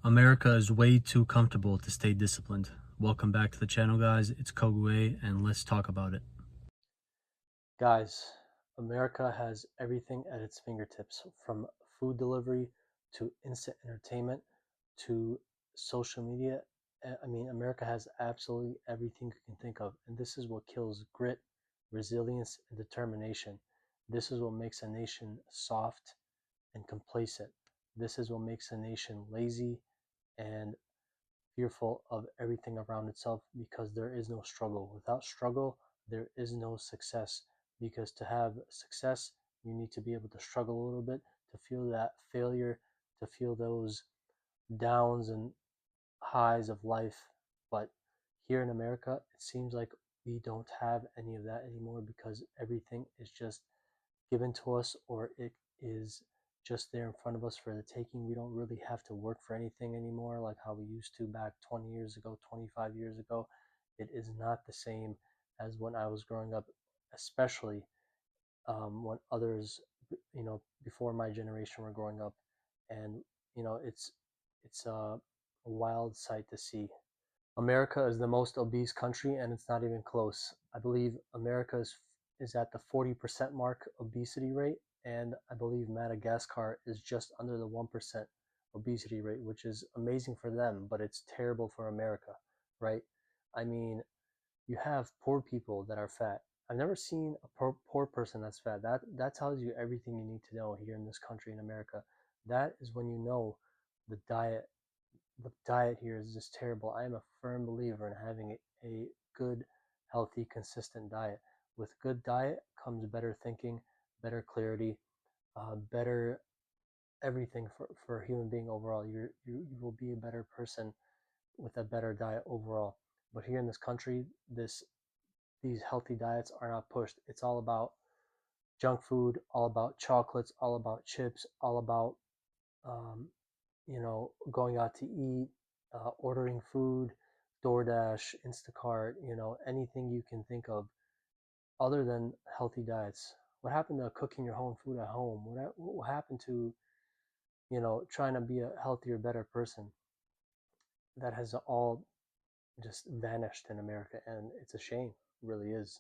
America is way too comfortable to stay disciplined. Welcome back to the channel, guys. It's Kogue, and let's talk about it. Guys, America has everything at its fingertips, from food delivery to instant entertainment to social media. America has absolutely everything you can think of. And this is what kills grit, resilience, and determination. This is what makes a nation soft and complacent. This is what makes a nation lazy and fearful of everything around itself, because there is no struggle. Without struggle, there is no success. Because to have success, you need to be able to struggle a little bit, to feel that failure, to feel those downs and highs of life. But here in America, it seems like we don't have any of that anymore, because everything is just given to us, or it is just there in front of us for the taking. We don't really have to work for anything anymore like how we used to back 20 years ago, 25 years ago. It is not the same as when I was growing up, especially when others, before my generation were growing up. And, it's a wild sight to see. America is the most obese country, and it's not even close. I believe America is at the 40% mark obesity rate, and I believe Madagascar is just under the 1% obesity rate, which is amazing for them, but it's terrible for America, right? I mean, you have poor people that are fat. I've never seen a poor person that's fat. That tells you everything you need to know here in this country, in America. That is when you know the diet the diet here is just terrible. I am a firm believer in having a good, healthy, consistent diet. With good diet comes better thinking, better clarity, better everything for a human being overall. You will be a better person with a better diet overall. But here in this country, these healthy diets are not pushed. It's all about junk food, all about chocolates, all about chips, all about um, going out to eat, ordering food, DoorDash, Instacart, anything you can think of other than healthy diets. What happened to cooking your own food at home? What happened to, trying to be a healthier, better person? That has all just vanished in America, and it's a shame. It really is.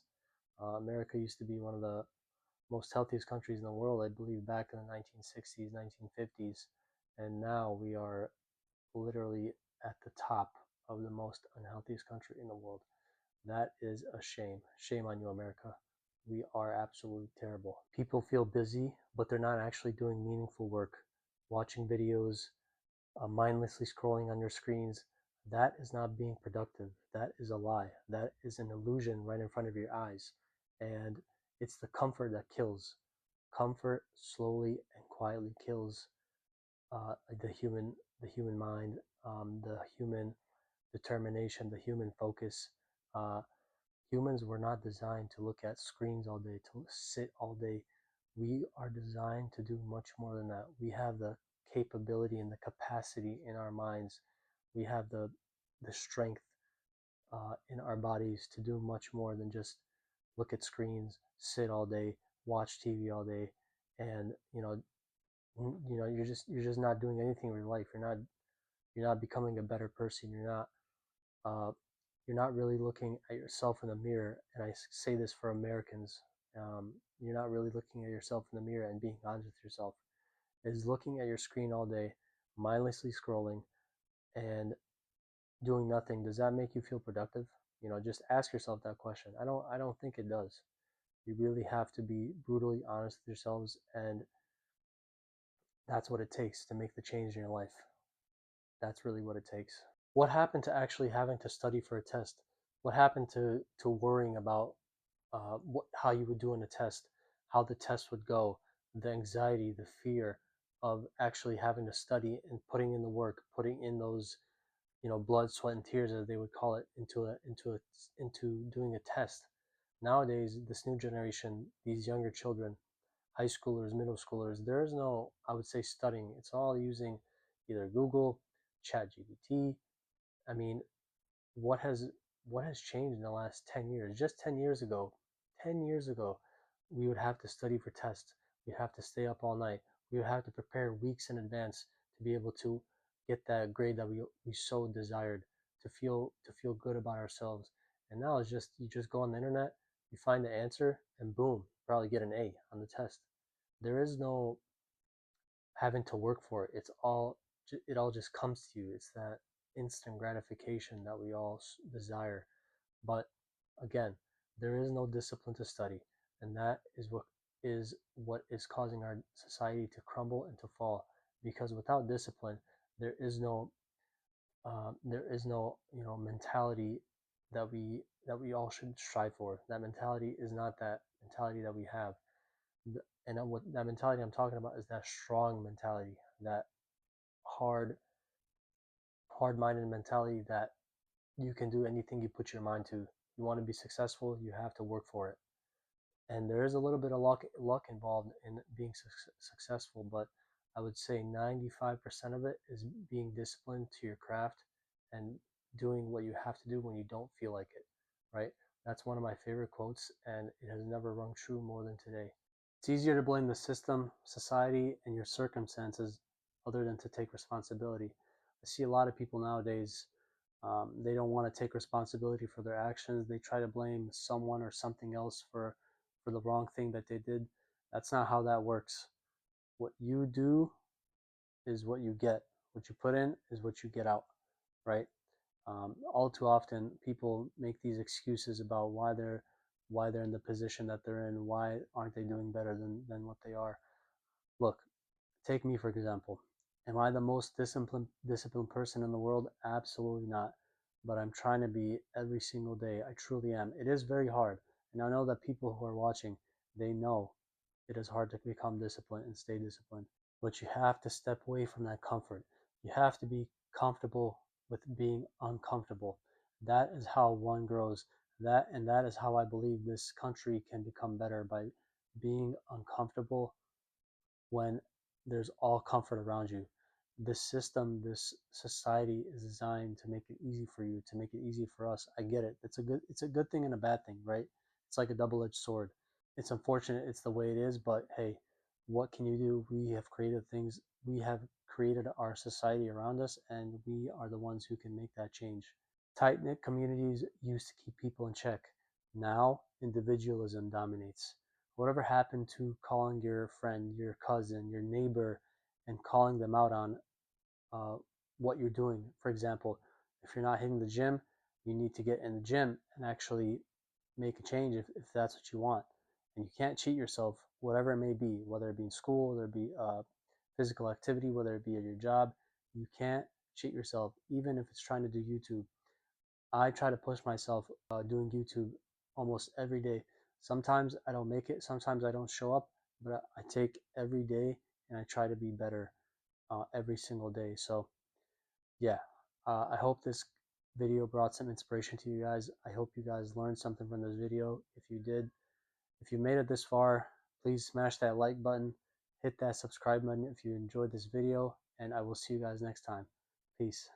America used to be one of the most healthiest countries in the world, I believe, back in the 1960s, 1950s, and now we are literally at the top of the most unhealthiest country in the world. That is a shame. Shame on you, America. We are absolutely terrible. People feel busy, but they're not actually doing meaningful work. Watching videos, mindlessly scrolling on your screens, that is not being productive. That is a lie. That is an illusion right in front of your eyes. And it's the comfort that kills. Comfort slowly and quietly kills the human mind, the human determination, the human focus. Uh, Humans were not designed to look at screens all day, to sit all day. We are designed to do much more than that. We have the capability and the capacity in our minds. We have the strength in our bodies to do much more than just look at screens, sit all day, watch TV all day, and you're just not doing anything in your life. You're not becoming a better person. Uh, you're not really looking at yourself in the mirror. And I say this for Americans. You're not really looking at yourself in the mirror and being honest with yourself. Is looking at your screen all day, mindlessly scrolling, and doing nothing. Does that make you feel productive? Just ask yourself that question. I don't think it does. You really have to be brutally honest with yourselves, and that's what it takes to make the change in your life. That's really what it takes. What happened to actually having to study for a test? What happened to worrying about how you would do in a test, how the test would go, the anxiety, the fear of actually having to study and putting in the work, putting in those, blood, sweat, and tears, as they would call it, into doing a test. Nowadays, this new generation, these younger children, high schoolers, middle schoolers, there is no, I would say, studying. It's all using either Google, ChatGPT. I mean, what has what has changed in the last 10 years? Just 10 years ago, we would have to study for tests. We'd have to stay up all night. We would have to prepare weeks in advance to be able to get that grade that we so desired, to feel good about ourselves. And now it's just, you just go on the internet, you find the answer, and boom, you probably get an A on the test. There is no having to work for it. It all just comes to you. It's that instant gratification that we all desire. But again, there is no discipline to study, and that is what is causing our society to crumble and to fall. Because without discipline, there is no mentality that we all should strive for. That mentality is not that mentality that we have. And what that mentality I'm talking about is that strong mentality, that hard hard-minded mentality that you can do anything you put your mind to. You want to be successful, you have to work for it. And there is a little bit of luck involved in being successful, but I would say 95% of it is being disciplined to your craft and doing what you have to do when you don't feel like it, right? That's one of my favorite quotes, and it has never rung true more than today. It's easier to blame the system, society, and your circumstances other than to take responsibility. I see a lot of people nowadays, they don't want to take responsibility for their actions. They try to blame someone or something else for the wrong thing that they did. That's not how that works. What you do is what you get. What you put in is what you get out, right? All too often, people make these excuses about why they're in the position that they're in. Why aren't they doing better than what they are? Look, take me for example. Am I the most disciplined person in the world? Absolutely not. But I'm trying to be every single day. I truly am. It is very hard. And I know that people who are watching, they know it is hard to become disciplined and stay disciplined. But you have to step away from that comfort. You have to be comfortable with being uncomfortable. That is how one grows. That is how I believe this country can become better, by being uncomfortable when there's all comfort around you. This system, this society is designed to make it easy for you, to make it easy for us. I get it. It's a good thing and a bad thing, right? It's like a double-edged sword. It's unfortunate it's the way it is, but hey, what can you do? We have created our society around us, and we are the ones who can make that change. Tight knit communities used to keep people in check. Now, individualism dominates. Whatever happened to calling your friend, your cousin, your neighbor, and calling them out on uh, what you're doing? For example, if you're not hitting the gym, you need to get in the gym and actually make a change if that's what you want. And you can't cheat yourself, whatever it may be, whether it be in school, whether it be physical activity, whether it be at your job. You can't cheat yourself, even if it's trying to do YouTube. I try to push myself doing YouTube almost every day. Sometimes I don't make it, sometimes I don't show up, but I take every day and I try to be better every single day. So, yeah, I hope this video brought some inspiration to you guys. I hope you guys learned something from this video. If you did, if you made it this far, please smash that like button, hit that subscribe button if you enjoyed this video, and I will see you guys next time. Peace.